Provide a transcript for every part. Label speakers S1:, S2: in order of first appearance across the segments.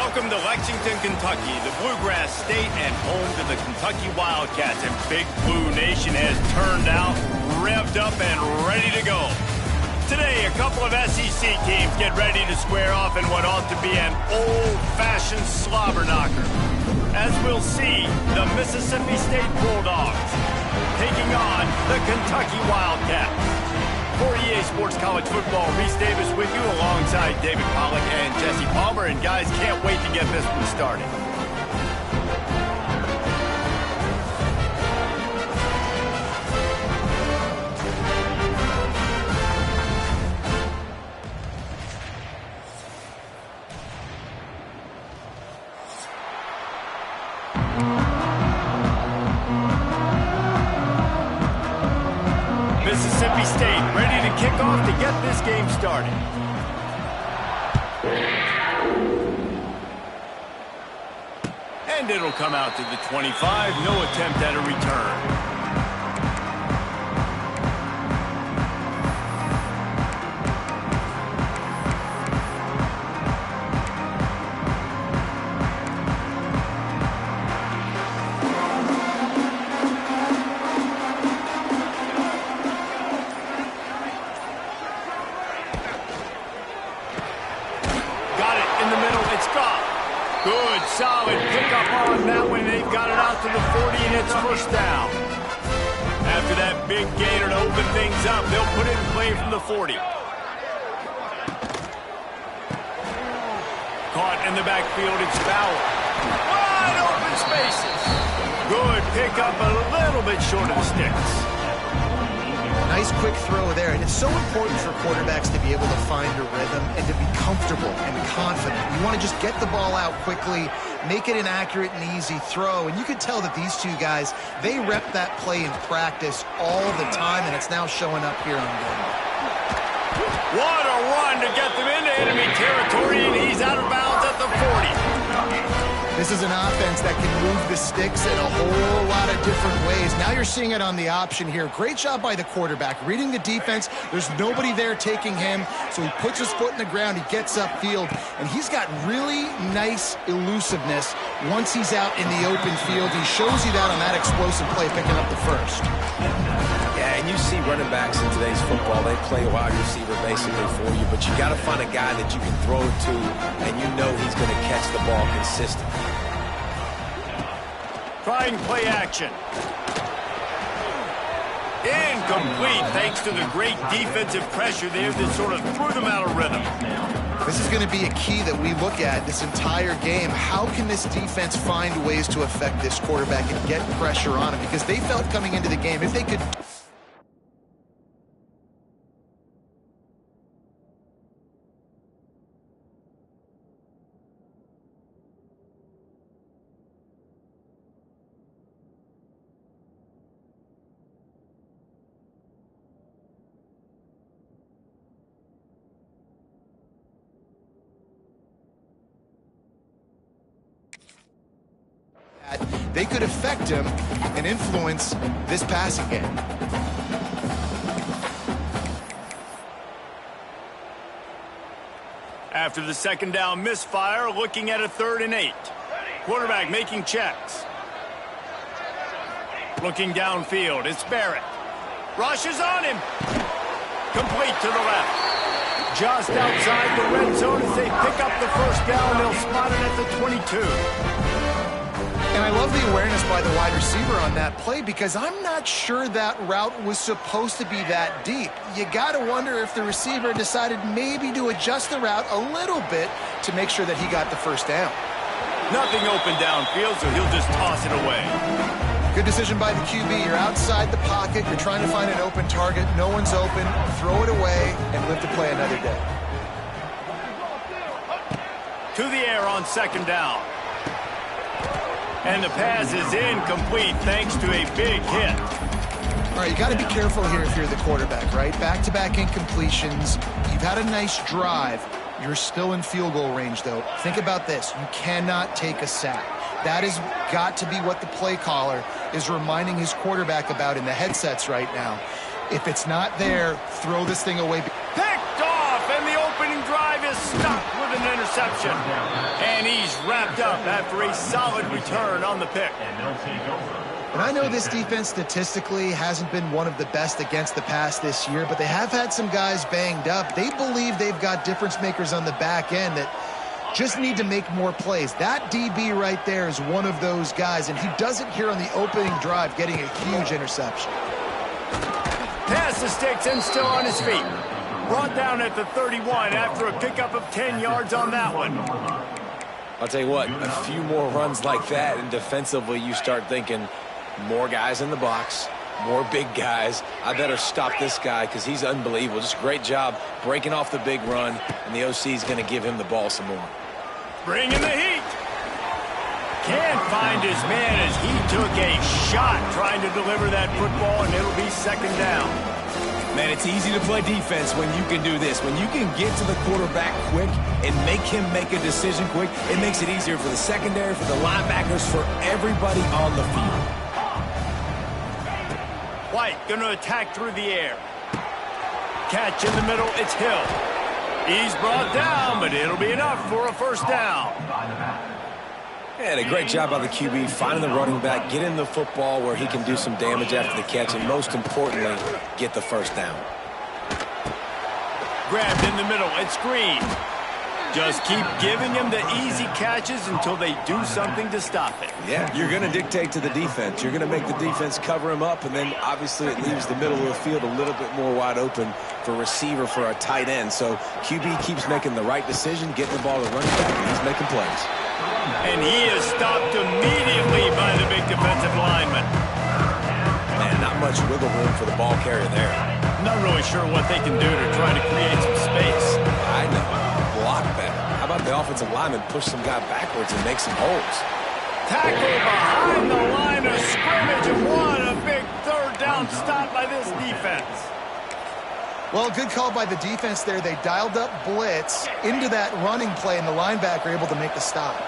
S1: Welcome to Lexington, Kentucky, the Bluegrass State and home to the Kentucky Wildcats. And Big Blue Nation has turned out, revved up, and ready to go. Today, a couple of SEC teams get ready to square off in what ought to be an old-fashioned slobber knocker. As we'll see, the Mississippi State Bulldogs taking on the Kentucky Wildcats. For EA Sports College Football, Reese Davis with you alongside David Pollack and Jesse Palmer. And guys, can't wait to get this one started. Mississippi State ready to kick off to get this game started. And it'll come out to the 25. No attempt at a return. Good, solid pickup on that one. They've got it out to the 40, and it's first down. After that big gainer to open things up, they'll put it in play from the 40. Caught in the backfield, it's Fowler. Wide open spaces. Good pickup, a little bit short of the sticks.
S2: Nice quick throw there, and it's so important for quarterbacks to be able to find a rhythm and to be comfortable and confident. You want to just get the ball out quickly, make it an accurate and easy throw, and you could tell that these two guys, they rep that play in practice all the time, and it's now showing up here on game.
S1: What a run to get them into enemy territory, and he's out of bounds at the 40.
S2: This is an offense that can move the sticks in a whole lot of different ways. Now you're seeing it on the option here. Great job by the quarterback. Reading the defense, there's nobody there taking him, so he puts his foot in the ground, he gets upfield, and he's got really nice elusiveness once he's out in the open field. He shows you that on that explosive play, picking up the first.
S3: Yeah, and you see running backs in today's football, they play wide receiver basically for you, but you got to find a guy that you can throw it to, and you know he's going to catch the ball consistently.
S1: Trying play action. Incomplete, thanks to the great defensive pressure there that sort of threw them out of rhythm.
S2: This is going to be a key that we look at this entire game. How can this defense find ways to affect this quarterback and get pressure on him? Because they felt coming into the game, if they could... they could affect him and influence this passing game.
S1: After the second down misfire, looking at a 3rd and 8. Quarterback making checks. Looking downfield, it's Barrett. Rushes on him. Complete to the left. Just outside the red zone as they pick up the first down. They'll spot it at the 22.
S2: And I love the awareness by the wide receiver on that play because I'm not sure that route was supposed to be that deep. You got to wonder if the receiver decided maybe to adjust the route a little bit to make sure that he got the first down.
S1: Nothing open downfield, so he'll just toss it away.
S2: Good decision by the QB. You're outside the pocket. You're trying to find an open target. No one's open. Throw it away and live to play another day.
S1: To the air on second down. And the pass is incomplete thanks to a big hit.
S2: All right, you got to be careful here if you're the quarterback, right? Back-to-back incompletions. You've had a nice drive. You're still in field goal range, though. Think about this. You cannot take a sack. That has got to be what the play caller is reminding his quarterback about in the headsets right now. If it's not there, throw this thing away.
S1: Picked off, and the opening drive is stopped with an interception. reception. And he's wrapped up after a solid return on the pick.
S2: And I know this defense statistically hasn't been one of the best against the pass this year, but they have had some guys banged up. They believe they've got difference makers on the back end that just need to make more plays. That DB right there is one of those guys, and he does it here on the opening drive, getting a huge interception.
S1: Pass the sticks and still on his feet. Brought down at the 31 after a pickup of 10 yards on that one.
S3: I'll tell you what, a few more runs like that, and defensively you start thinking more guys in the box, more big guys. I better stop this guy because he's unbelievable. Just a great job breaking off the big run, and the OC is going to give him the ball some more.
S1: Bringing the heat. Can't find his man as he took a shot trying to deliver that football, and it'll be second down.
S3: Man, it's easy to play defense when you can do this. When you can get to the quarterback quick and make him make a decision quick, it makes it easier for the secondary, for the linebackers, for everybody on the field.
S1: White going to attack through the air. Catch in the middle, it's Hill. He's brought down, but it'll be enough for a first down.
S3: And a great job by the QB finding the running back, getting the football where he can do some damage after the catch, and most importantly, get the first down.
S1: Grabbed in the middle, it's Green. Just keep giving him the easy catches until they do something to stop it.
S3: Yeah, you're going to dictate to the defense. You're going to make the defense cover him up, and then obviously it leaves the middle of the field a little bit more wide open for receiver, for a tight end. So QB keeps making the right decision, getting the ball to running back, and he's making plays.
S1: And he is stopped immediately by the big defensive lineman.
S3: Man, not much wiggle room for the ball carrier there.
S1: Not really sure what they can do to try to create some space.
S3: I know. Block better. How about the offensive lineman push some guy backwards and make some holes?
S1: Tackle behind the line of scrimmage, and what a big third down stop by this defense.
S2: Well, good call by the defense there. They dialed up blitz into that running play, and the linebacker able to make the stop.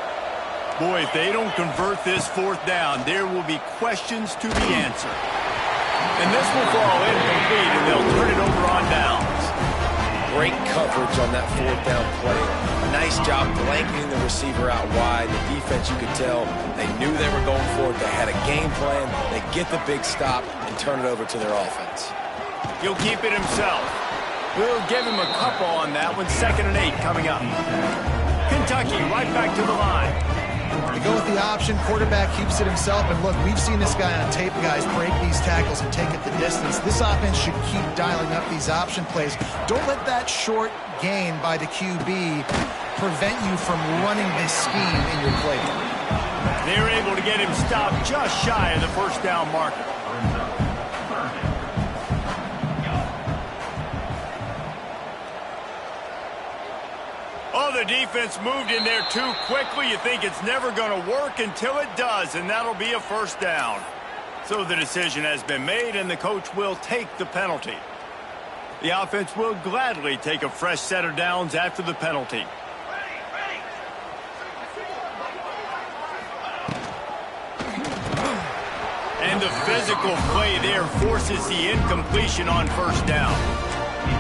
S1: Boy, if they don't convert this fourth down, there will be questions to be answered. And this will fall incomplete, and they'll turn it over on downs.
S3: Great coverage on that fourth down play. Nice job blanketing the receiver out wide. The defense, you could tell, they knew they were going for it. They had a game plan. They get the big stop and turn it over to their offense.
S1: He'll keep it himself. We'll give him a couple on that one. 2nd and 8 coming up. Kentucky right back to the line.
S2: They go with the option. Quarterback keeps it himself. And look, we've seen this guy on tape, guys, break these tackles and take it the distance. This offense should keep dialing up these option plays. Don't let that short gain by the QB prevent you from running this scheme in your playbook.
S1: They're able to get him stopped just shy of the first down marker. Oh, the defense moved in there too quickly. You think it's never going to work until it does, and that'll be a first down. So the decision has been made, and the coach will take the penalty. The offense will gladly take a fresh set of downs after the penalty. And the physical play there forces the incompletion on first down.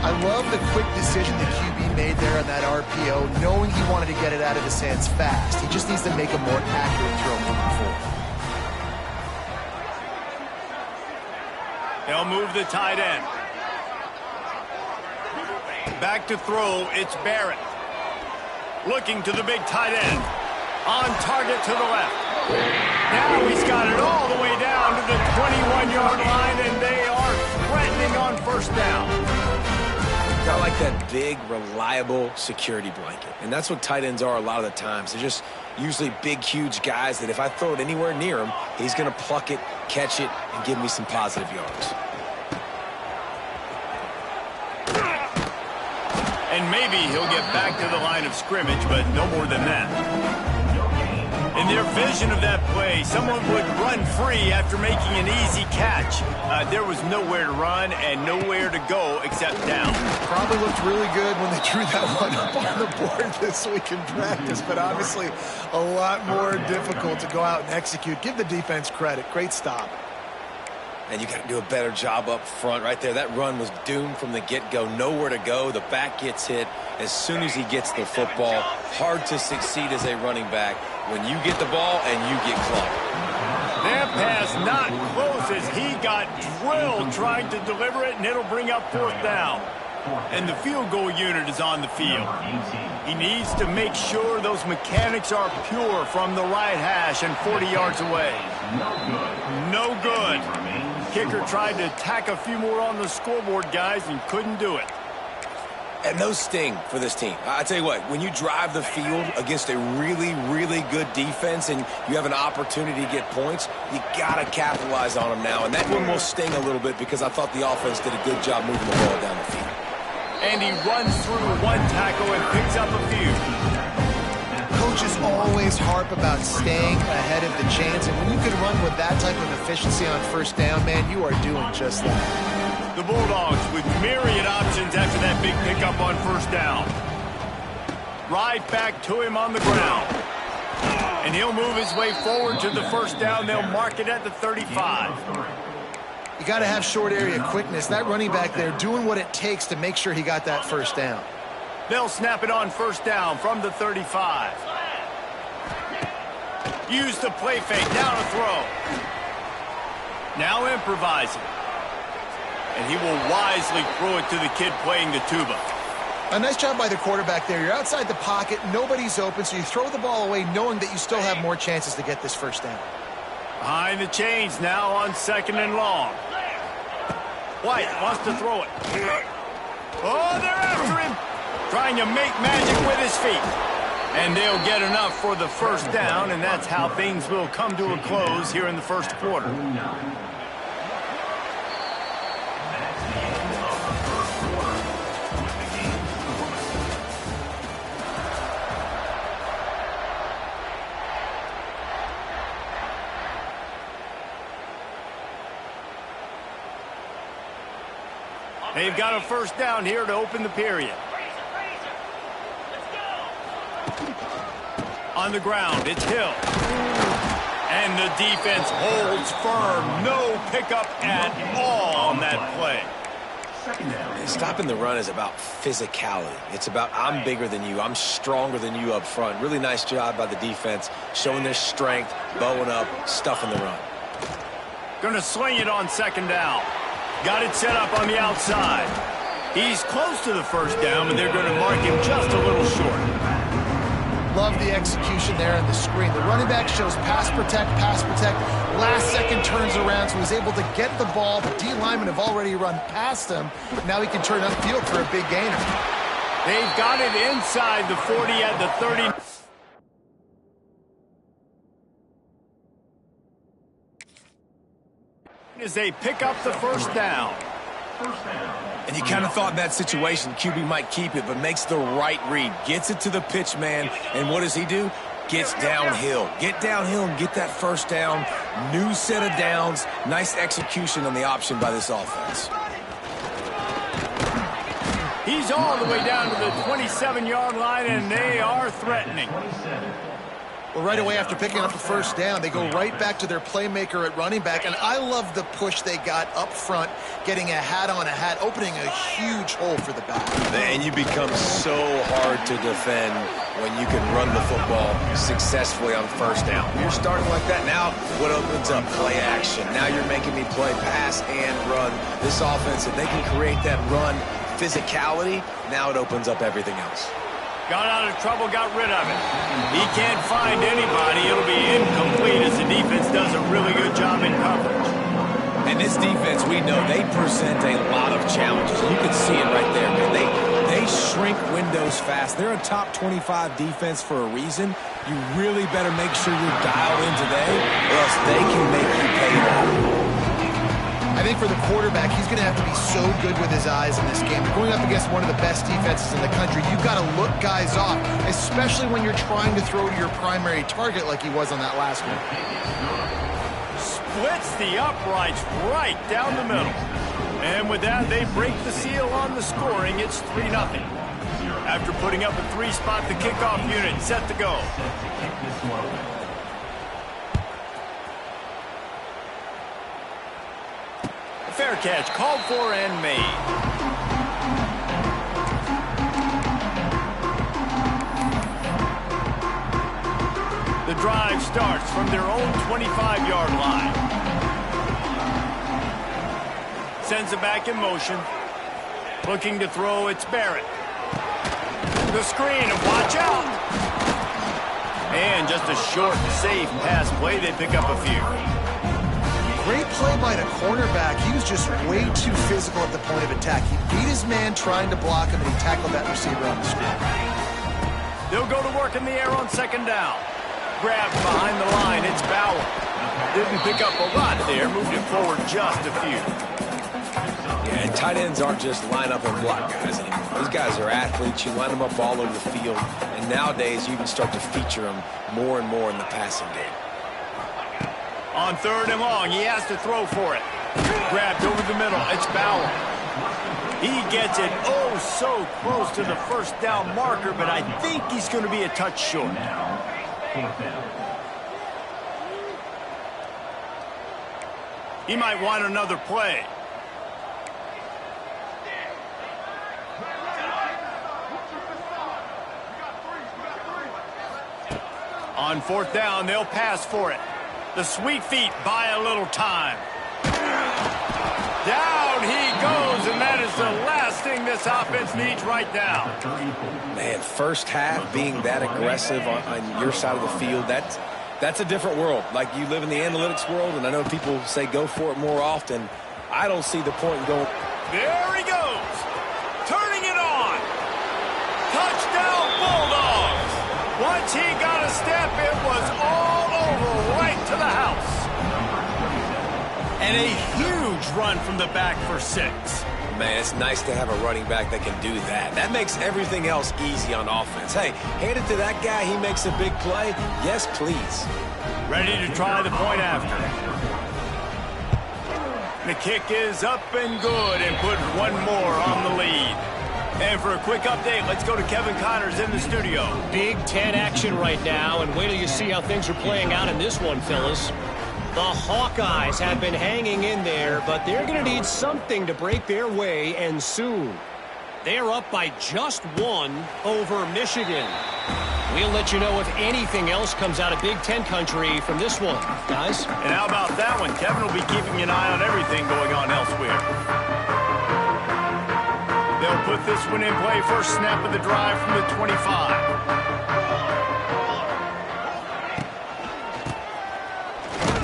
S2: I love the quick decision the QB made there on that RPO, knowing he wanted to get it out of his hands fast. He just needs to make a more accurate throw moving forward.
S1: They'll move the tight end. Back to throw, it's Barrett. Looking to the big tight end. On target to the left. Now he's got it all the way down to the 21-yard line, and they are threatening on first down.
S3: Got like that big, reliable security blanket. And that's what tight ends are a lot of the times. They're just usually big, huge guys that if I throw it anywhere near him, he's going to pluck it, catch it, and give me some positive yards.
S1: And maybe he'll get back to the line of scrimmage, but no more than that. In their vision of that play, someone would run free after making an easy catch. There was nowhere to run and nowhere to go except down.
S2: Probably looked really good when they drew that one up on the board this week in practice, but obviously a lot more difficult to go out and execute. Give the defense credit. Great stop.
S3: And you got to do a better job up front right there. That run was doomed from the get-go. Nowhere to go. The back gets hit as soon as he gets the football. Hard to succeed as a running back when you get the ball and you get clubbed.
S1: That pass not close as he got drilled trying to deliver it, and it'll bring up 4th down. And the field goal unit is on the field. He needs to make sure those mechanics are pure from the right hash and 40 yards away. No good. Kicker tried to tack a few more on the scoreboard, guys, and couldn't do it.
S3: And those sting for this team. I tell you what, when you drive the field against a really, really good defense and you have an opportunity to get points, you got to capitalize on them now. And that one will sting a little bit because I thought the offense did a good job moving the ball down the field.
S1: And he runs through one tackle and picks up a few.
S2: Coaches always harp about staying ahead of the chains, and when you can run with that type of efficiency on 1st down, man, you are doing just that.
S1: The Bulldogs with myriad options after that big pickup on 1st down. Right back to him on the ground. And he'll move his way forward to the 1st down. They'll mark it at the 35.
S2: You got to have short area quickness. That running back there doing what it takes to make sure he got that 1st down.
S1: They'll snap it on 1st down from the 35. Use the play fake, now to throw. Now improvising. And he will wisely throw it to the kid playing the tuba.
S2: A nice job by the quarterback there. You're outside the pocket, nobody's open, so you throw the ball away knowing that you still have more chances to get this 1st down.
S1: Behind the chains now on 2nd and long. White wants to throw it. Oh, they're after him. Trying to make magic with his feet. And they'll get enough for the 1st down, and that's how things will come to a close here in the 1st quarter. They've got a 1st down here to open the period. On the ground, it's Hill. And the defense holds firm. No pickup at all on that play.
S3: Stopping the run is about physicality. It's about I'm bigger than you. I'm stronger than you up front. Really nice job by the defense, showing their strength, bowing up, stuffing the run.
S1: Going to sling it on 2nd down. Got it set up on the outside. He's close to the 1st down, but they're going to mark him just a little short.
S2: Love the execution there on the screen. The running back shows pass protect, pass protect. Last second turns around, so he's able to get the ball. The D linemen have already run past him. Now he can turn upfield for a big gainer.
S1: They've got it inside the 40 at the 30. As they pick up the 1st down.
S3: And you kind of thought in that situation QB might keep it, but makes the right read. Gets it to the pitch man, and what does he do? Gets downhill. Get downhill and get that 1st down. New set of downs. Nice execution on the option by this offense.
S1: He's all the way down to the 27-yard line, and they are threatening.
S2: Well, right away after picking up the 1st down, they go right back to their playmaker at running back, and I love the push they got up front, getting a hat on a hat, opening a huge hole for the back.
S3: And you become so hard to defend when you can run the football successfully on 1st down. You're starting like that. Now what opens up? Play action. Now you're making me play pass and run. This offense, if they can create that run physicality, now it opens up everything else.
S1: Got out of trouble, got rid of it. He can't find anybody. It'll be incomplete as the defense does a really good job in coverage.
S3: And this defense, we know, they present a lot of challenges. You can see it right there, man. They shrink windows fast. They're a top 25 defense for a reason. You really better make sure you're dialed in today, or else they can make you pay more.
S2: I think for the quarterback, he's going to have to be so good with his eyes in this game. You're going up against one of the best defenses in the country. You've got to look guys off, especially when you're trying to throw to your primary target like he was on that last one.
S1: Splits the uprights right down the middle. And with that, they break the seal on the scoring. It's 3-0. After putting up a 3-spot, the kickoff unit set to go. Fair catch, called for and made. The drive starts from their own 25-yard line. Sends it back in motion. Looking to throw, it's Barrett. The screen, and watch out! And just a short, safe pass play. They pick up a few.
S2: Great play by the cornerback. He was just way too physical at the point of attack. He beat his man trying to block him, and he tackled that receiver on the screen.
S1: They'll go to work in the air on second down. Grabbed behind the line, it's Bauer. Didn't pick up a lot there, moved it forward just a few.
S3: Yeah, and tight ends aren't just line up and block guys anymore. These guys are athletes. You line them up all over the field. And nowadays, you can start to feature them more and more in the passing game.
S1: On third and long, he has to throw for it. Grabbed over the middle, it's Bauer. He gets it oh so close to the first down marker, but I think he's going to be a touch short. He might want another play. On fourth down, they'll pass for it. The sweet feet buy a little time. Down he goes, and that is the last thing this offense needs right now.
S3: Man, first half being that aggressive on your side of the field, that's a different world. Like, you live in the analytics world, and I know people say go for it more often. I don't see the point in going.
S1: There he goes. Turning it on. Touchdown Bulldogs. Once he got a step, it was all over right to the house. And a huge run from the back for 6.
S3: Man, it's nice to have a running back that can do that. That makes everything else easy on offense. Hey, hand it to that guy. He makes a big play. Yes, please.
S1: Ready to try the point after. The kick is up and good and put one more on the lead. And for a quick update, let's go to Kevin Connors in the studio.
S4: Big Ten action right now, and wait till you see how things are playing out in this one, fellas. The Hawkeyes have been hanging in there, but they're going to need something to break their way, and soon. They're up by just 1 over Michigan. We'll let you know if anything else comes out of Big Ten country from this one, guys.
S1: And how about that one? Kevin will be keeping an eye on everything going on elsewhere. They'll put this one in play. First snap of the drive from the 25.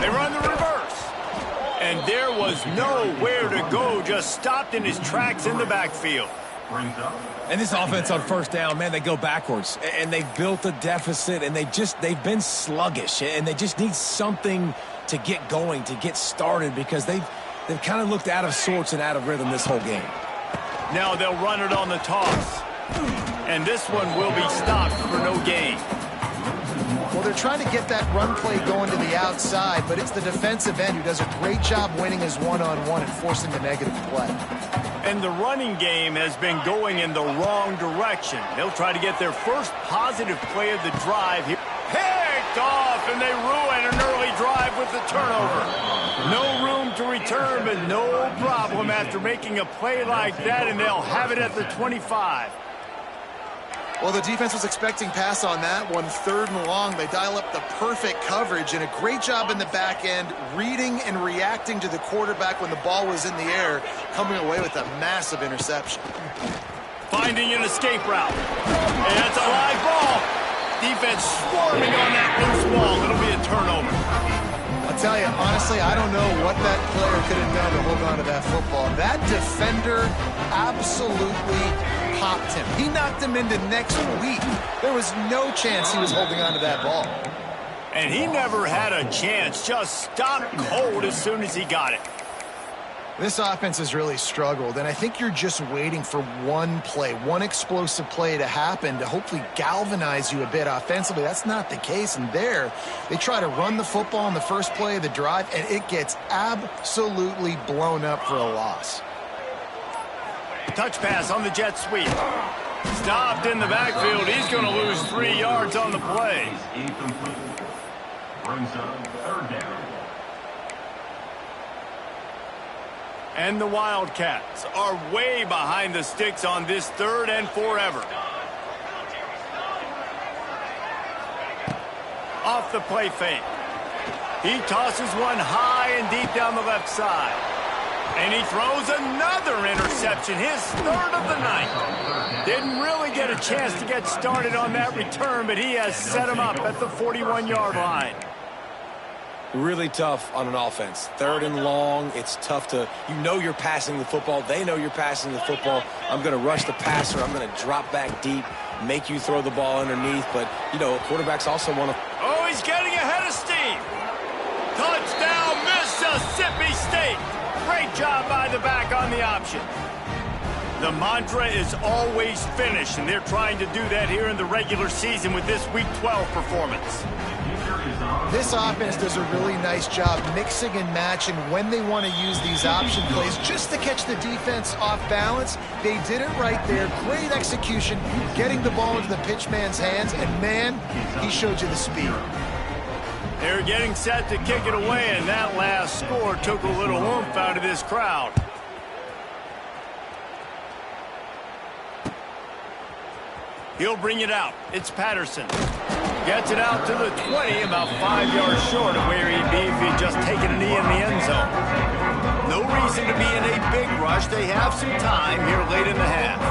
S1: They run the reverse. And there was nowhere to go. Just stopped in his tracks in the backfield.
S3: And this offense on first down, man, they go backwards. And they've built a deficit, and they've been sluggish. And they just need something to get going, to get started, because they've kind of looked out of sorts and out of rhythm this whole game.
S1: Now they'll run it on the toss. And this one will be stopped for no gain.
S2: Well, they're trying to get that run play going to the outside, but it's the defensive end who does a great job winning his one-on-one and forcing the negative play.
S1: And the running game has been going in the wrong direction. They'll try to get their first positive play of the drive here. Picked off, and they ruin an early drive with the turnover. No room to return, but no problem after making a play like that, and they'll have it at the 25.
S2: Well, the defense was expecting pass on that one. Third and long, they dial up the perfect coverage, and a great job in the back end, reading and reacting to the quarterback when the ball was in the air, coming away with a massive interception.
S1: Finding an escape route. And that's a live ball. Defense swarming on that loose ball. It'll be a turnover.
S2: I'll tell you, honestly, I don't know what that player could have done to hold on to that football. That defender absolutely popped him. He knocked him into next week. There was no chance he was holding on to that ball.
S1: And he never had a chance. Just stopped cold as soon as he got it.
S2: This offense has really struggled, and I think you're just waiting for one play, one explosive play to happen to hopefully galvanize you a bit offensively. That's not the case, and there, they try to run the football on the first play of the drive, and it gets absolutely blown up for a loss.
S1: Touch pass on the jet sweep. Stopped in the backfield. He's going to lose 3 yards on the play. Brings up third down. And the Wildcats are way behind the sticks on this 3rd and forever. Off the play fake. He tosses one high and deep down the left side. And he throws another interception, his 3rd of the night. Didn't really get a chance to get started on that return, but he has set him up at the 41-yard line.
S3: Really tough on an offense. 3rd and long, it's tough to, you know you're passing the football. They know you're passing the football. I'm going to rush the passer. I'm going to drop back deep, make you throw the ball underneath. But, you know, quarterbacks also want to.
S1: Oh, he's getting ahead of steam. Touchdown, Mississippi State. Great job by the back on the option. The mantra is always finish, and they're trying to do that here in the regular season with this Week 12 performance.
S2: This offense does a really nice job mixing and matching when they want to use these option plays just to catch the defense off balance. They did it right there. Great execution, getting the ball into the pitchman's hands, and man, he showed you the speed.
S1: They're getting set to kick it away, and that last score took a little oomph out of this crowd. He'll bring it out. It's Patterson. Gets it out to the 20, about 5 yards short of where he'd be if he'd just taken a knee in the end zone. No reason to be in a big rush. They have some time here late in the half.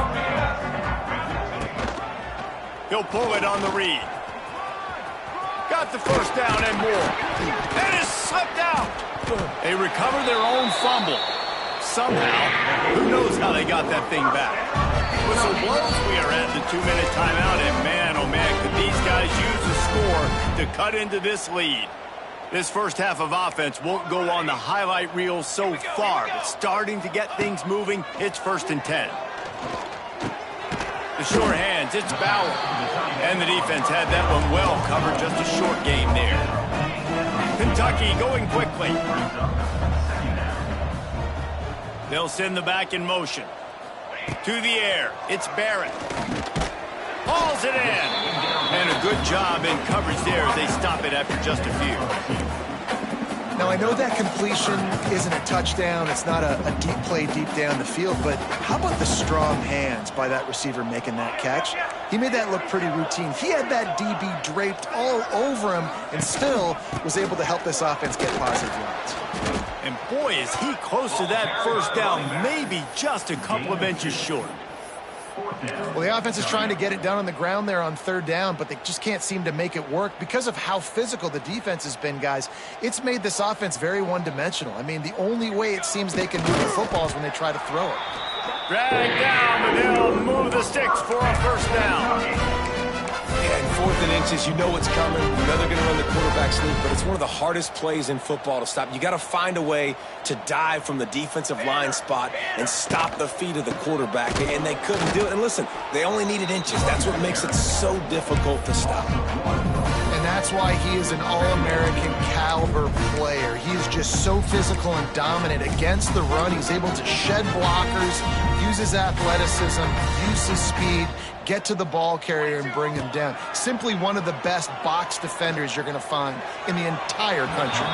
S1: He'll pull it on the read. Got the first down and more. And it's slipped out. They recover their own fumble. Somehow, who knows how they got that thing back. Whistle blows, we are at the 2-minute timeout, and man, oh man, could these guys use a score to cut into this lead. This first half of offense won't go on the highlight reel so far, but starting to get things moving, it's 1st and 10. The sure hands, it's Bauer. And the defense had that one well covered, just a short game there. Kentucky going quickly. They'll send the back in motion. To the air, it's Barrett. Hauls it in. And a good job in coverage there as they stop it after just a few.
S2: Now, I know that completion isn't a touchdown. It's not a deep play deep down the field, but how about the strong hands by that receiver making that catch? He made that look pretty routine. He had that DB draped all over him and still was able to help this offense get positive yards.
S1: And boy, is he close to that first down, maybe just a couple of inches short.
S2: Well, the offense is trying to get it down on the ground there on 3rd down, but they just can't seem to make it work because of how physical the defense has been, guys. It's made this offense very one-dimensional. I mean, the only way it seems they can move the football is when they try to throw it.
S1: Drag down, but they'll move the sticks for a first down.
S3: Yeah, in 4th and inches, you know what's coming. You know they're going to run the quarterback sneak, but it's one of the hardest plays in football to stop. You got to find a way to dive from the defensive line spot and stop the feet of the quarterback, and they couldn't do it. And listen, they only needed inches. That's what makes it so difficult to stop.
S2: And that's why he is an All-American caliber player. He is just so physical and dominant against the run. He's able to shed blockers, use his athleticism, use his speed, get to the ball carrier and bring him down. Simply one of the best box defenders you're going to find in the entire country.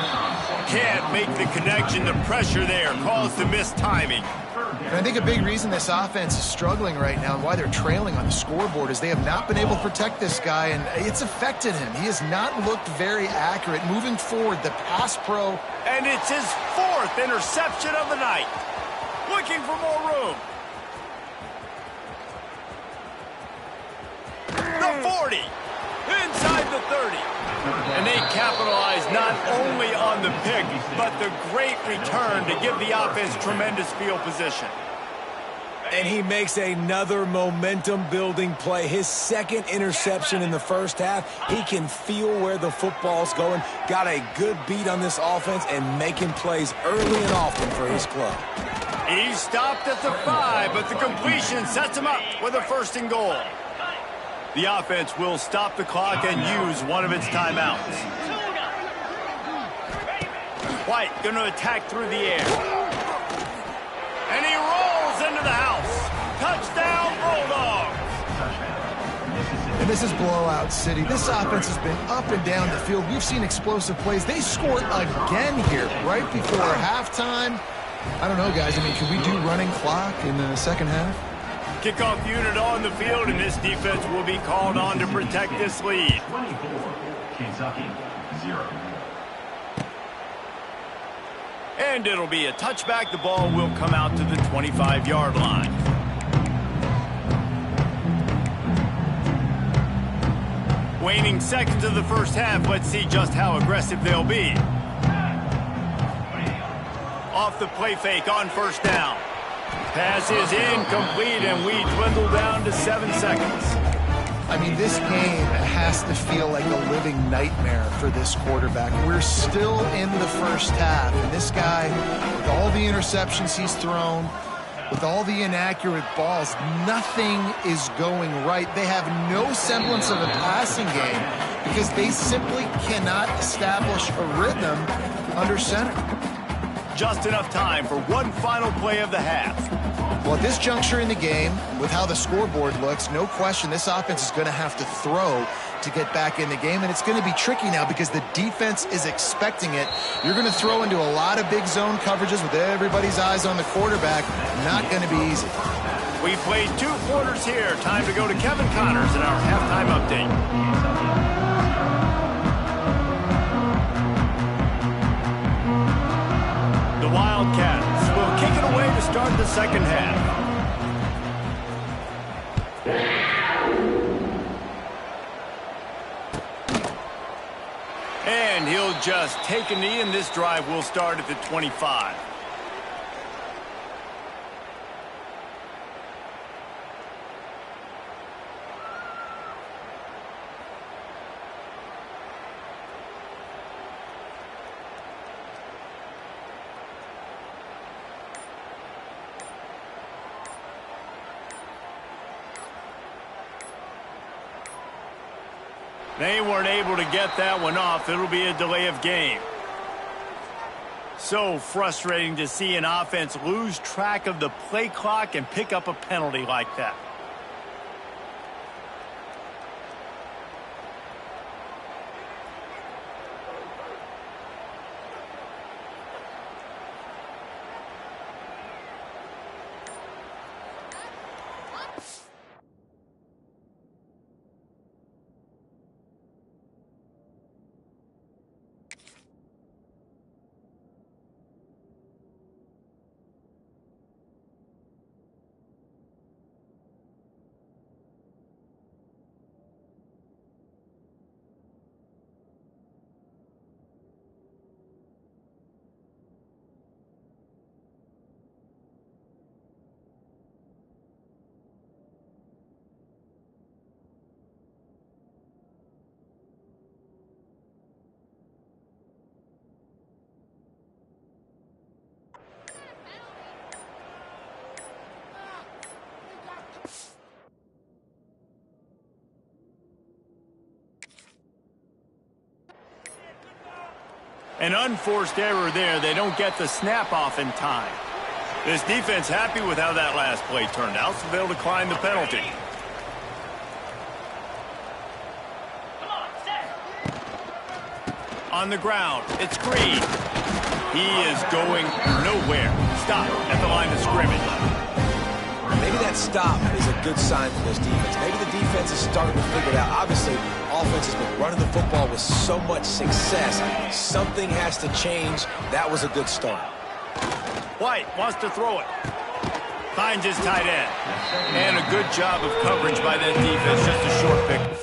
S1: Can't make the connection. The pressure there caused the missed timing.
S2: And I think a big reason this offense is struggling right now and why they're trailing on the scoreboard is they have not been able to protect this guy, and it's affected him. He has not looked very accurate. Moving forward, the pass pro.
S1: And it's his 4th interception of the night. Looking for more room. The 40. Inside the 30. And they capitalize not only on the pick, but the great return to give the offense tremendous field position.
S3: And he makes another momentum-building play. His 2nd interception in the first half. He can feel where the football's going. Got a good beat on this offense and making plays early and often for his club.
S1: He stopped at the 5, but the completion sets him up with a 1st and goal. The offense will stop the clock and use one of its timeouts. White going to attack through the air. And he rolls into the house. Touchdown, Bulldogs.
S2: And this is blowout city. This offense has been up and down the field. We've seen explosive plays. They scored again here right before halftime. I don't know, guys. I mean, can we do running clock in the second half?
S1: Kickoff unit on the field, and this defense will be called on to protect this lead.
S5: 24, Kentucky, 0.
S1: And it'll be a touchback. The ball will come out to the 25-yard line. Waning seconds of the first half. Let's see just how aggressive they'll be. Off the play fake on first down. Pass is incomplete, and we dwindle down to 7 seconds.
S2: I mean, this game has to feel like a living nightmare for this quarterback. We're still in the first half, and this guy, with all the interceptions he's thrown, with all the inaccurate balls, nothing is going right. They have no semblance of a passing game because they simply cannot establish a rhythm under center.
S1: Just enough time for one final play of the half.
S2: Well, at this juncture in the game, with how the scoreboard looks, no question this offense is going to have to throw to get back in the game, and it's going to be tricky now because the defense is expecting it. You're going to throw into a lot of big zone coverages with everybody's eyes on the quarterback. Not going to be easy.
S1: We played 2 quarters here. Time to go to Kevin Connors in our halftime update. The Wildcats will kick it away to start the second half. And he'll just take a knee, and this drive will start at the 25. They weren't able to get that one off. It'll be a delay of game. So frustrating to see an offense lose track of the play clock and pick up a penalty like that. An unforced error there. They don't get the snap off in time. This defense happy with how that last play turned out, so they'll decline the penalty. On the ground, it's Green. He is going nowhere. Stop at the line of scrimmage.
S3: Maybe that stop is a good sign for this defense. Maybe the defense is starting to figure it out. Obviously, offense has been running the football with so much success. Something has to change. That was a good start.
S1: White wants to throw it. Finds his tight end. And a good job of coverage by that defense. Just a short pick.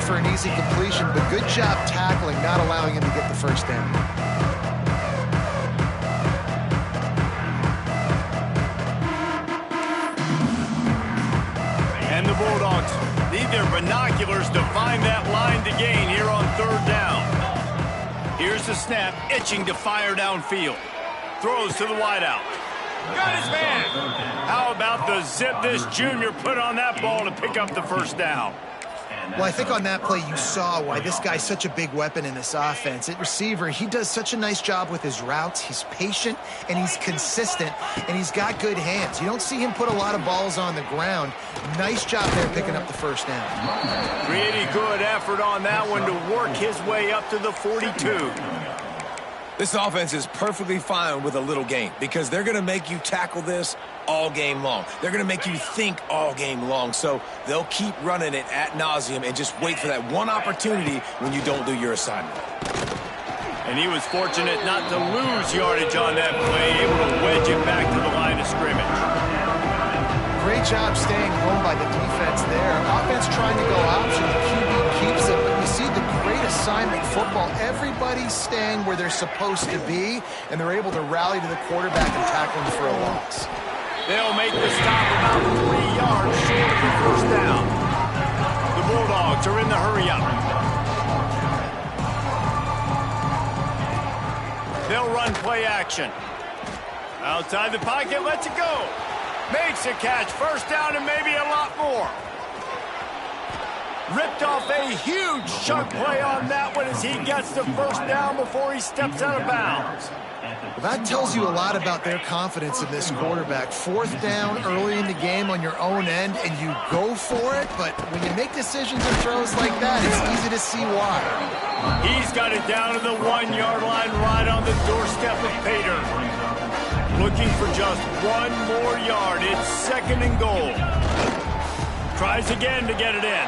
S2: For an easy completion, but good job tackling, not allowing him to get the first down.
S1: Bulldogs need their binoculars to find that line to gain here on third down. Here's the snap, itching to fire downfield. Throws to the wideout. Got his man. How about the zip this junior put on that ball to pick up the first down?
S2: Well, I think on that play you saw why this guy's such a big weapon in this offense. At receiver, he does such a nice job with his routes. He's patient, and he's consistent, and he's got good hands. You don't see him put a lot of balls on the ground. Nice job there picking up the first down.
S1: Pretty good effort on that one to work his way up to the 42.
S3: This offense is perfectly fine with a little gain because they're going to make you tackle this all game long. They're going to make you think all game long. So they'll keep running it ad nauseum and just wait for that one opportunity when you don't do your assignment.
S1: And he was fortunate not to lose yardage on that play, able to wedge it back to the line of scrimmage.
S2: Great job staying home by the defense there. Offense trying to go option. The QB keeps it, but you see the great assignment football. Everybody's staying where they're supposed to be, and they're able to rally to the quarterback and tackle him for a loss.
S1: They'll make the stop about 3 yards short of the first down. The Bulldogs are in the hurry-up. They'll run play action. Outside the pocket, lets it go. Makes a catch, first down, and maybe a lot more. Ripped off a huge chunk play on that one as he gets the first down before he steps out of bounds.
S2: Well, that tells you a lot about their confidence in this quarterback. Fourth down early in the game on your own end, and you go for it, but when you make decisions and throws like that, it's easy to see why.
S1: He's got it down to the 1-yard line right on the doorstep of Pater. Looking for just one more yard. It's second and goal. Tries again to get it in.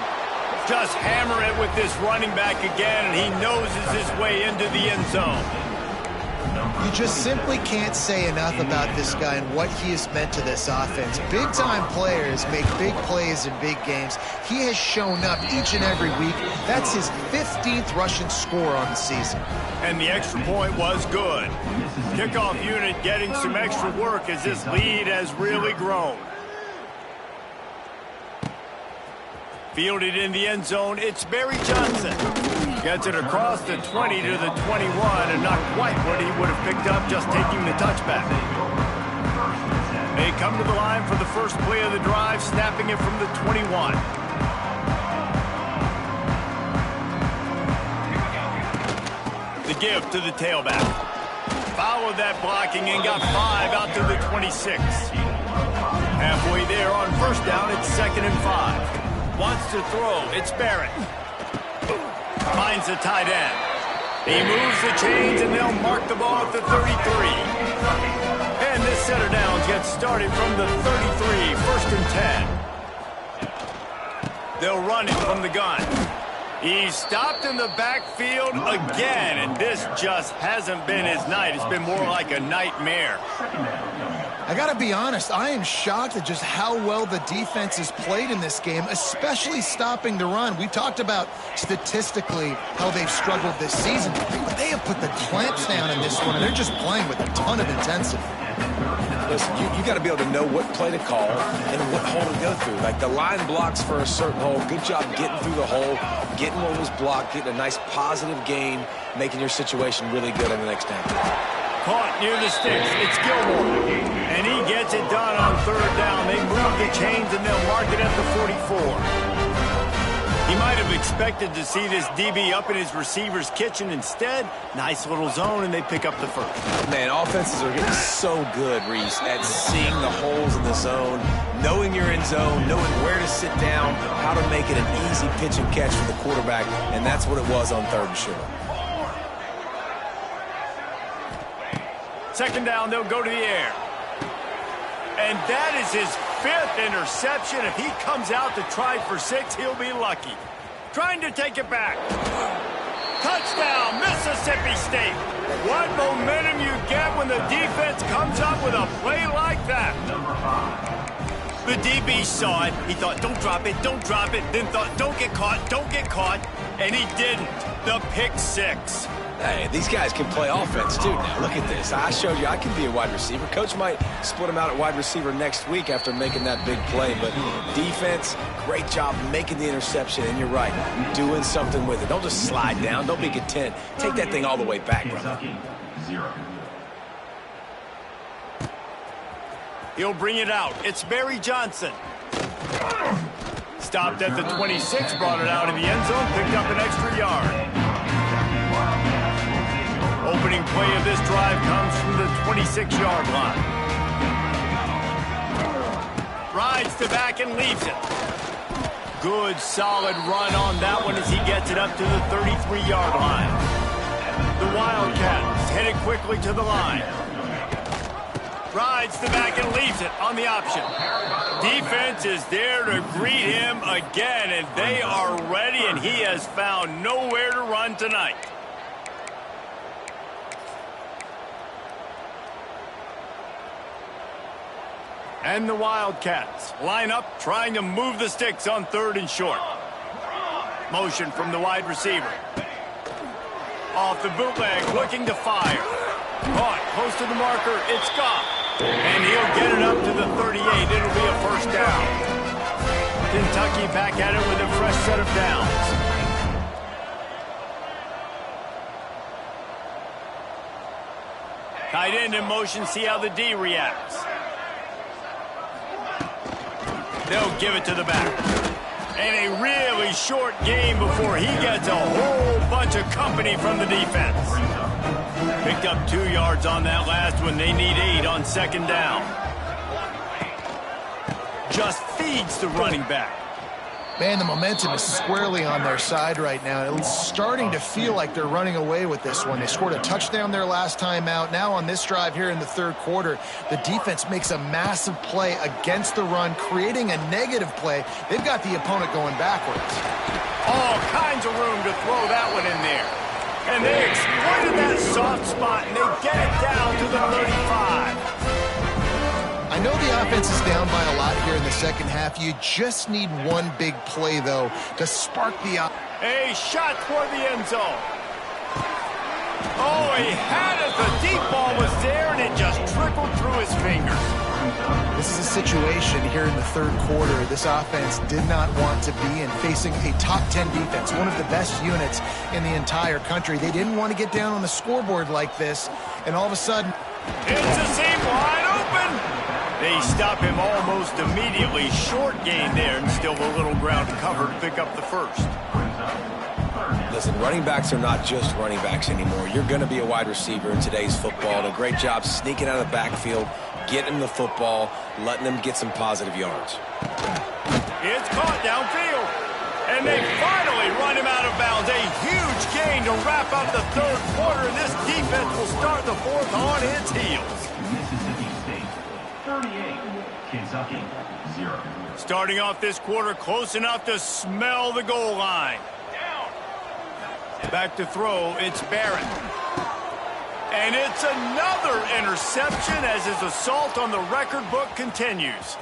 S1: Just hammer it with this running back again, and he noses his way into the end zone.
S2: You just simply can't say enough about this guy and what he has meant to this offense. Big-time players make big plays in big games. He has shown up each and every week. That's his 15th rushing score on the season.
S1: And the extra point was good. Kickoff unit getting some extra work as this lead has really grown. Fielded in the end zone, it's Barry Johnson. Gets it across the 20 to the 21, and not quite what he would have picked up just taking the touchback. They come to the line for the first play of the drive, snapping it from the 21. The give to the tailback. Followed that blocking and got 5 out to the 26. Halfway there on first down, it's second and 5. Wants to throw, it's Barrett. Finds the tight end. He moves the chains, and they'll mark the ball at the 33. And this set of downs gets started from the 33, first and 10. They'll run it from the gun. He's stopped in the backfield again, and this just hasn't been his night. It's been more like a nightmare.
S2: I got to be honest, I am shocked at just how well the defense has played in this game, especially stopping the run. We talked about statistically how they've struggled this season, but they have put the clamps down in this one, and they're just playing with a ton of intensity.
S3: Listen, you got to be able to know what play to call and what hole to go through. Like the line blocks for a certain hole. Good job getting through the hole, getting what was blocked, getting a nice positive gain, making your situation really good on the next down.
S1: Caught near the sticks. It's Gilmore. And he gets it done on third down. They move the chains, and they'll mark it at the 44. He might have expected to see this DB up in his receiver's kitchen. Instead, nice little zone, and they pick up the first.
S3: Man, offenses are getting so good, Reese, at seeing the holes in the zone, knowing you're in zone, knowing where to sit down, how to make it an easy pitch and catch for the quarterback, and that's what it was on third and short.
S1: Second down, they'll go to the air. And that is his 5th interception. If he comes out to try for 6, he'll be lucky. Trying to take it back. Touchdown, Mississippi State. What momentum you get when the defense comes up with a play like that. The DB saw it. He thought, don't drop it, don't drop it. Then thought, don't get caught, and he didn't. The pick 6.
S3: Hey, these guys can play offense, too, now. Look at this. I showed you I can be a wide receiver. Coach might split him out at wide receiver next week after making that big play. But defense, great job making the interception. And you're right, doing something with it. Don't just slide down. Don't be content. Take that thing all the way back, brother.
S5: Kentucky, 0.
S1: He'll bring it out. It's Barry Johnson. Stopped at the 26, brought it out in the end zone, picked up an extra yard. Opening play of this drive comes from the 26-yard line. Rides to back and leaves it. Good, solid run on that one as he gets it up to the 33-yard line. The Wildcats headed quickly to the line. Rides to back and leaves it on the option. Defense is there to greet him again, and they are ready, and he has found nowhere to run tonight. And the Wildcats line up, trying to move the sticks on 3rd and short. Motion from the wide receiver. Off the bootleg, looking to fire. Caught, close to the marker, it's gone. And he'll get it up to the 38. It'll be a first down. Kentucky back at it with a fresh set of downs. Tight end in motion, see how the D reacts. They'll give it to the back. And a really short game before he gets a whole bunch of company from the defense. Picked up 2 yards on that last one. They need 8 on 2nd down. Just feeds the running back.
S2: Man, the momentum is squarely on their side right now. It's starting to feel like they're running away with this one. They scored a touchdown their last time out. Now on this drive here in the 3rd quarter, the defense makes a massive play against the run, creating a negative play. They've got the opponent going backwards.
S1: All kinds of room to throw that one in there. And they exploited that soft spot, and they get it down to the 35.
S2: I know the offense is down by a lot here in the second half. You just need one big play, though, to spark the
S1: A shot toward the end zone. Oh, he had it. The deep ball was there, and it just trickled through his fingers.
S2: This is a situation here in the 3rd quarter this offense did not want to be in, facing a top 10 defense, one of the best units in the entire country. They didn't want to get down on the scoreboard like this, and all of a sudden...
S1: It's a seam wide open. They stop him almost immediately. Short gain there, and still a little ground to cover to pick up the first.
S3: Listen, running backs are not just running backs anymore. You're going to be a wide receiver in today's football. And a great job sneaking out of the backfield, getting the football, letting them get some positive yards.
S1: It's caught downfield. And they finally run him out of bounds. A huge gain to wrap up the 3rd quarter. This defense will start the 4th on its heels.
S5: Mississippi State, 38. Kentucky, 0.
S1: Starting off this quarter close enough to smell the goal line. Back to throw, it's Barrett. And it's another interception as his assault on the record book continues.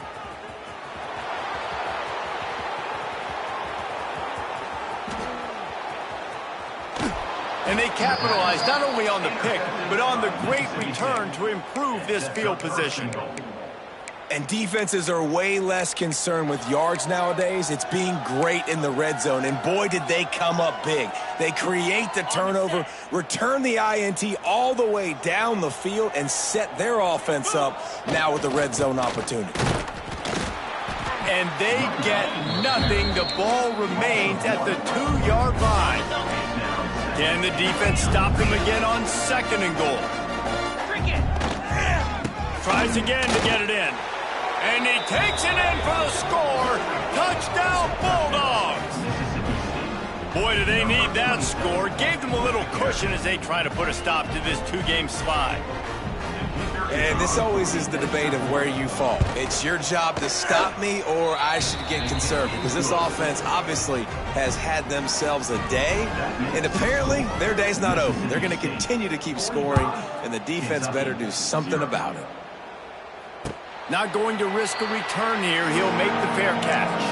S1: And they capitalize not only on the pick, but on the great return to improve this field position.
S3: And defenses are way less concerned with yards nowadays. It's being great in the red zone. And boy, did they come up big. They create the turnover, return the INT all the way down the field, and set their offense up now with the red zone opportunity.
S1: And they get nothing. The ball remains at the 2-yard line. Can the defense stop them again on 2nd and goal? Tries again to get it in. And he takes it in for the score. Touchdown, Bulldogs. Boy, do they need that score. Gave them a little cushion as they try to put a stop to this 2-game slide.
S3: And this always is the debate of where you fall. It's your job to stop me, or I should get conservative, because this offense obviously has had themselves a day, and apparently their day's not over. They're going to continue to keep scoring, and the defense better do something about it.
S1: Not going to risk a return here. He'll make the fair catch.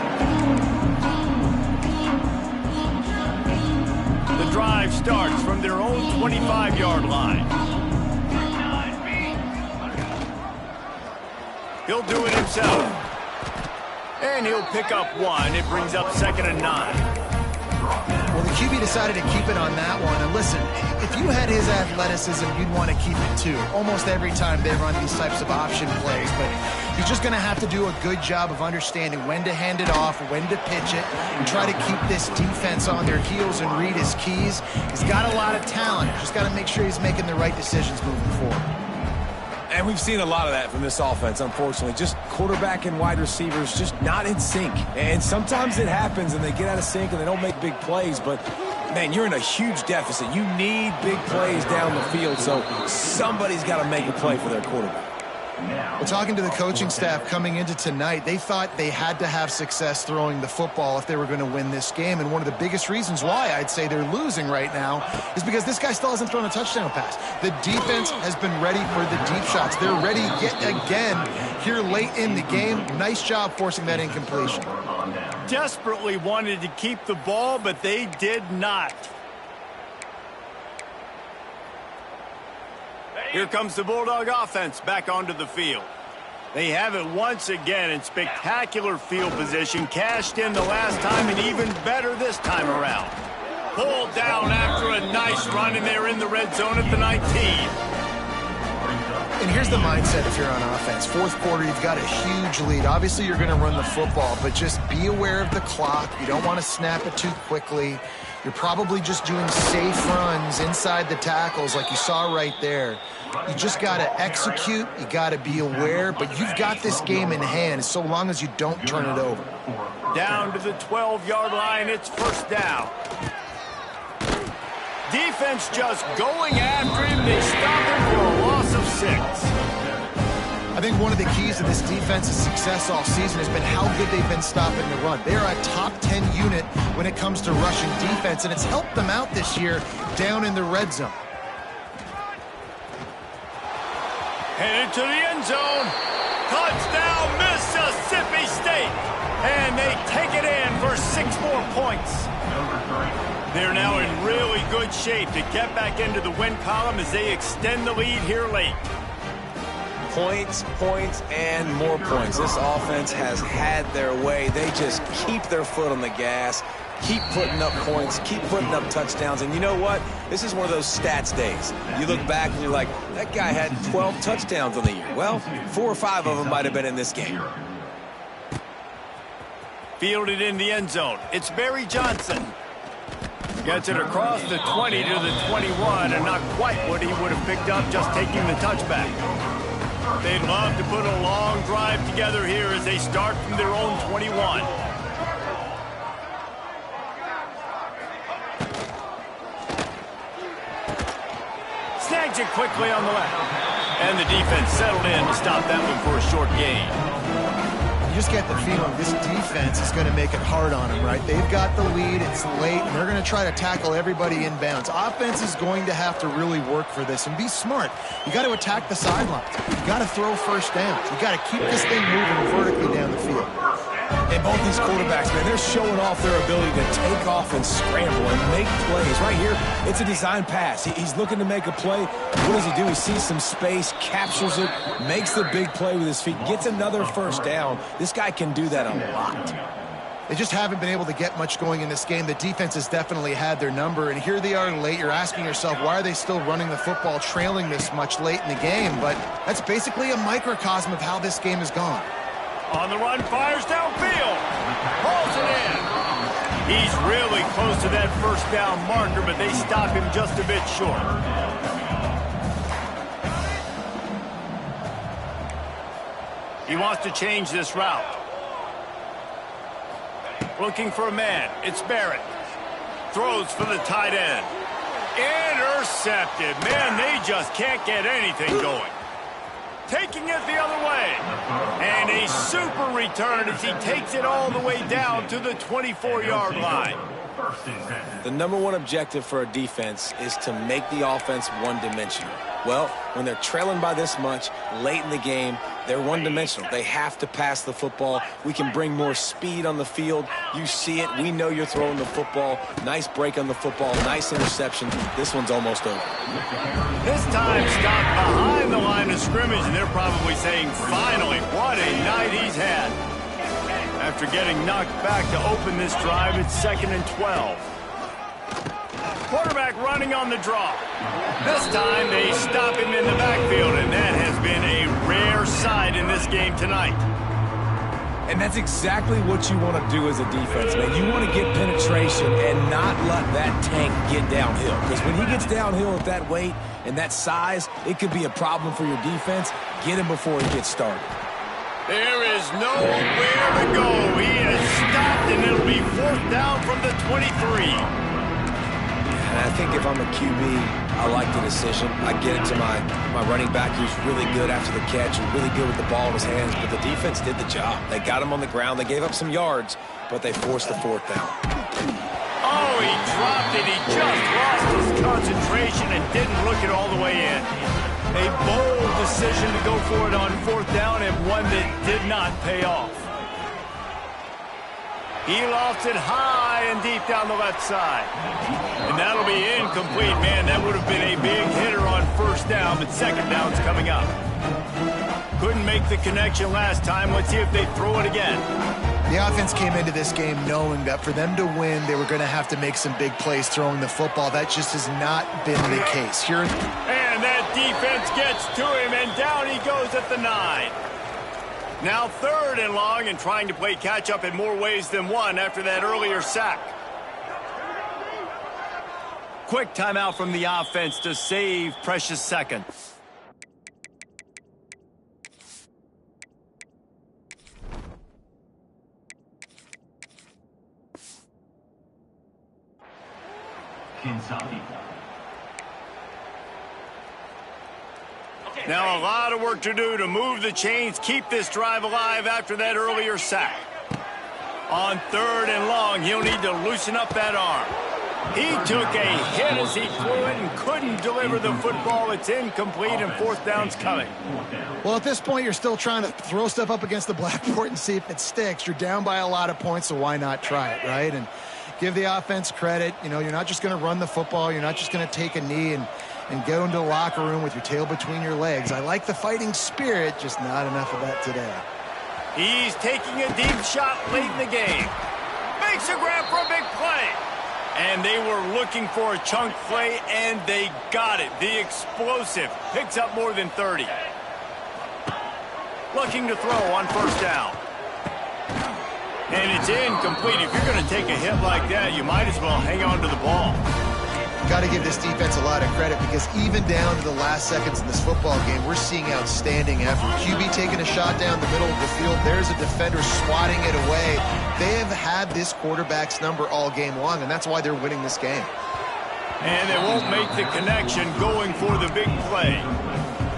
S1: The drive starts from their own 25-yard line. He'll do it himself. And he'll pick up one. It brings up 2nd and 9.
S2: Well, the QB decided to keep it on that one. And listen, if you had his athleticism, you'd want to keep it too. Almost every time they run these types of option plays. But he's just going to have to do a good job of understanding when to hand it off, when to pitch it, and try to keep this defense on their heels and read his keys. He's got a lot of talent. Just got to make sure he's making the right decisions moving forward.
S3: And we've seen a lot of that from this offense, unfortunately. Just quarterback and wide receivers just not in sync. And sometimes it happens and they get out of sync and they don't make big plays. But, man, you're in a huge deficit. You need big plays down the field, so somebody's got to make a play for their quarterback.
S2: Well, talking to the coaching staff coming into tonight, they thought they had to have success throwing the football if they were going to win this game. And one of the biggest reasons why I'd say they're losing right now is because this guy still hasn't thrown a touchdown pass. The defense has been ready for the deep shots. They're ready yet again here late in the game. Nice job forcing that incompletion.
S1: Desperately wanted to keep the ball, but they did not. Here comes the Bulldog offense back onto the field. They have it once again in spectacular field position, cashed in the last time and even better this time around. Pulled down after a nice run, and they're in the red zone at the 19.
S2: And here's the mindset if you're on offense. Fourth quarter, you've got a huge lead. Obviously, you're going to run the football, but just be aware of the clock. You don't want to snap it too quickly. You're probably just doing safe runs inside the tackles like you saw right there. You just got to execute. You got to be aware, but you've got this game in hand so long as you don't turn it over.
S1: Down to the 12-yard line. It's first down. Defense just going after him. They stop him for a loss of 6.
S2: I think one of the keys to this defense's success all season has been how good they've been stopping the run. They are a top 10 unit when it comes to rushing defense, and it's helped them out this year down in the red zone.
S1: Headed to the end zone. Touchdown, Mississippi State. And they take it in for 6 more points. They're now in really good shape to get back into the win column as they extend the lead here late.
S3: Points, points, and more points. This offense has had their way. They just keep their foot on the gas, keep putting up points, keep putting up touchdowns. And you know what? This is one of those stats days. You look back and you're like, that guy had 12 touchdowns on the year. Well, 4 or 5 of them might have been in this game.
S1: Fielded in the end zone. It's Barry Johnson. Gets it across the 20 to the 21, and not quite what he would have picked up just taking the touchback. They'd love to put a long drive together here as they start from their own 21. Snags it quickly on the left. And the defense settled in to stop that one for a short gain.
S2: You just get the feeling this defense is going to make it hard on them, right? They've got the lead, it's late, and they're going to try to tackle everybody inbounds. Offense is going to have to really work for this and be smart. You got to attack the sidelines. You got to throw first downs. You got to keep this thing moving vertically down the field.
S3: And both these quarterbacks, man, they're showing off their ability to take off and scramble and make plays. Right here, it's a design pass. He's looking to make a play. What does he do? He sees some space, captures it, makes the big play with his feet, gets another first down. This guy can do that a lot.
S2: They just haven't been able to get much going in this game. The defense has definitely had their number, and here they are late. You're asking yourself, why are they still running the football, trailing this much late in the game? But that's basically a microcosm of how this game has gone.
S1: On the run, fires downfield. Pulls it in. He's really close to that first down marker, but they stop him just a bit short. He wants to change this route. Looking for a man. It's Barrett. Throws for the tight end. Intercepted. Man, they just can't get anything going. Taking it the other way. And a super return as he takes it all the way down to the 24-yard line.
S3: The number one objective for a defense is to make the offense one-dimensional. Well, when they're trailing by this much late in the game, They're one-dimensional. They have to pass the football. We can bring more speed on the field. You see it. We know you're throwing the football. Nice break on the football. Nice interception. This one's almost over.
S1: This time stopped behind the line of scrimmage, and they're probably saying, finally, what a night he's had. After getting knocked back to open this drive, it's 2nd and 12. Quarterback running on the draw. This time they stop him in the backfield, and that has been a rare sight in this game tonight.
S3: And that's exactly what you want to do as a defense, man. You want to get penetration and not let that tank get downhill. Because when he gets downhill at that weight and that size, it could be a problem for your defense. Get him before he gets started.
S1: There is nowhere to go. He is stopped, and it'll be 4th down from the 23.
S3: And I think if I'm a QB, I like the decision. I get it to my running back who's really good after the catch and really good with the ball in his hands, but the defense did the job. They got him on the ground. They gave up some yards, but they forced the 4th down.
S1: Oh, he dropped it. He just lost his concentration and didn't look it all the way in. A bold decision to go for it on 4th down, and one that did not pay off. He lofts it high and deep down the left side. And that'll be incomplete, man. That would have been a big hitter on 1st down, but 2nd down's coming up. Couldn't make the connection last time. Let's see if they throw it again.
S2: The offense came into this game knowing that for them to win, they were going to have to make some big plays throwing the football. That just has not been the case. Here,
S1: and that defense gets to him, and down he goes at the 9. Now 3rd and long, and trying to play catch-up in more ways than one after that earlier sack. Quick timeout from the offense to save precious seconds.
S5: Kentucky.
S1: Now a lot of work to do to move the chains, keep this drive alive after that earlier sack. On 3rd and long, he'll need to loosen up that arm. He took a hit as he threw it and couldn't deliver the football. It's incomplete, and 4th down's coming.
S2: well, at this point, you're still trying to throw stuff up against the blackboard and see if it sticks. You're down by a lot of points, so why not try it, right? And give the offense credit. You know, you're not just going to run the football. You're not just going to take a knee and go into the locker room with your tail between your legs. I like the fighting spirit, just not enough of that today.
S1: He's taking a deep shot late in the game. Makes a grab for a big play. And they were looking for a chunk play, and they got it. The explosive picks up more than 30. Looking to throw on 1st down. And it's incomplete. If you're going to take a hit like that, you might as well hang on to the ball.
S2: Got to give this defense a lot of credit because even down to the last seconds in this football game, we're seeing outstanding effort. QB taking a shot down the middle of the field. There's a defender swatting it away. They have had this quarterback's number all game long, and that's why they're winning this game.
S1: And they won't make the connection going for the big play.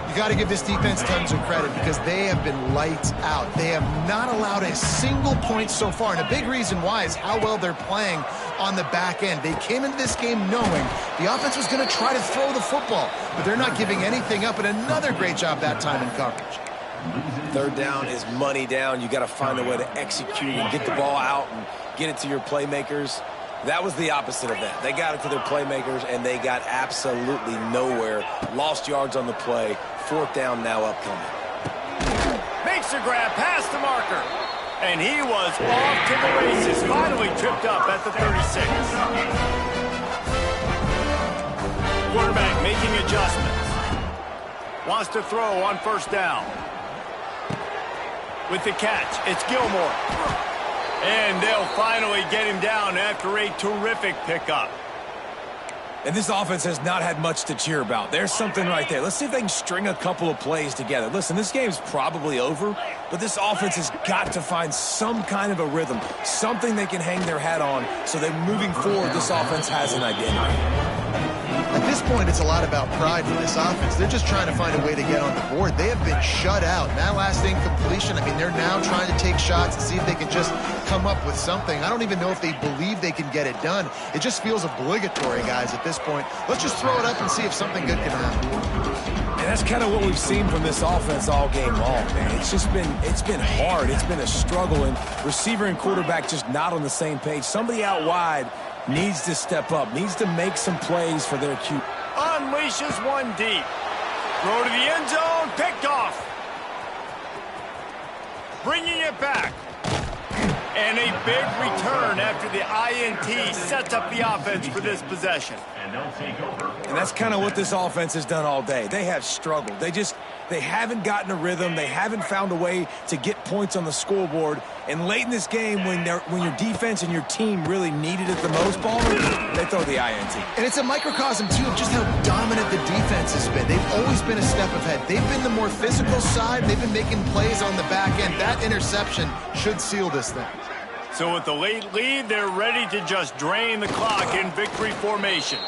S2: You got to give this defense tons of credit because they have been lights out. They have not allowed a single point so far, and a big reason why is how well they're playing on the back end. They came into this game knowing the offense was going to try to throw the football, but they're not giving anything up, and another great job that time in coverage.
S3: 3rd down is money down. You got to find a way to execute and get the ball out and get it to your playmakers. That was the opposite of that. They got it to their playmakers, and they got absolutely nowhere. Lost yards on the play. 4th down now upcoming.
S1: Makes a grab past the marker. And he was off to the races. Finally tripped up at the 36. Quarterback making adjustments. Wants to throw on 1st down. With the catch, it's Gilmore. And they'll finally get him down after a terrific pickup.
S3: And this offense has not had much to cheer about. There's something right there. Let's see if they can string a couple of plays together. Listen, this game's probably over, but this offense has got to find some kind of a rhythm, something they can hang their hat on so that moving forward, this offense has an identity.
S2: At this point, it's a lot about pride for this offense. They're just trying to find a way to get on the board. They have been shut out. And that last incompletion, I mean, they're now trying to take shots and see if they can just come up with something. I don't even know if they believe they can get it done. It just feels obligatory, guys, at this point. Let's just throw it up and see if something good can happen.
S3: And that's kind of what we've seen from this offense all game long, man. It's been hard. It's been a struggle, and receiver and quarterback just not on the same page. Somebody out wide needs to step up, needs to make some plays for their QB.
S1: Unleashes one deep. Throw to the end zone, picked off. Bringing it back. And a big return after the INT sets up the offense for this possession.
S5: And they'll take over.
S3: And that's kind of what this offense has done all day. They have struggled. They haven't gotten a rhythm. They haven't found a way to get points on the scoreboard. And late in this game, when your defense and your team really needed it the most, Ballmer, they throw the INT.
S2: And it's a microcosm, too, of just how dominant the defense has been. They've always been a step ahead. They've been the more physical side. They've been making plays on the back end. That interception should seal this thing.
S1: So with the late lead, they're ready to just drain the clock in victory formation.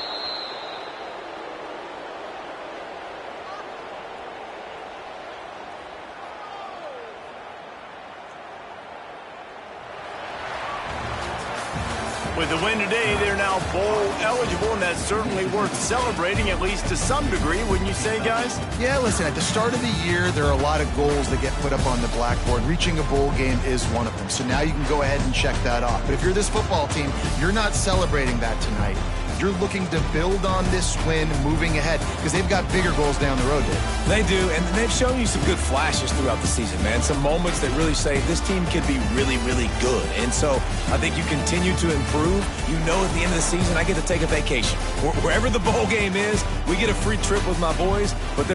S1: With the win today, they're now bowl eligible, and that's certainly worth celebrating, at least to some degree, wouldn't you say, guys?
S2: Yeah, listen, at the start of the year, there are a lot of goals that get put up on the blackboard. Reaching a bowl game is one of them. So now you can go ahead and check that off. But if you're this football team, you're not celebrating that tonight. You're looking to build on this win moving ahead because they've got bigger goals down the road, Dave.
S3: They do, and they've shown you some good flashes throughout the season, man. Some moments that really say this team could be really, really good. And so I think you continue to improve. You know at the end of the season, I get to take a vacation. Wherever the bowl game is, we get a free trip with my boys, but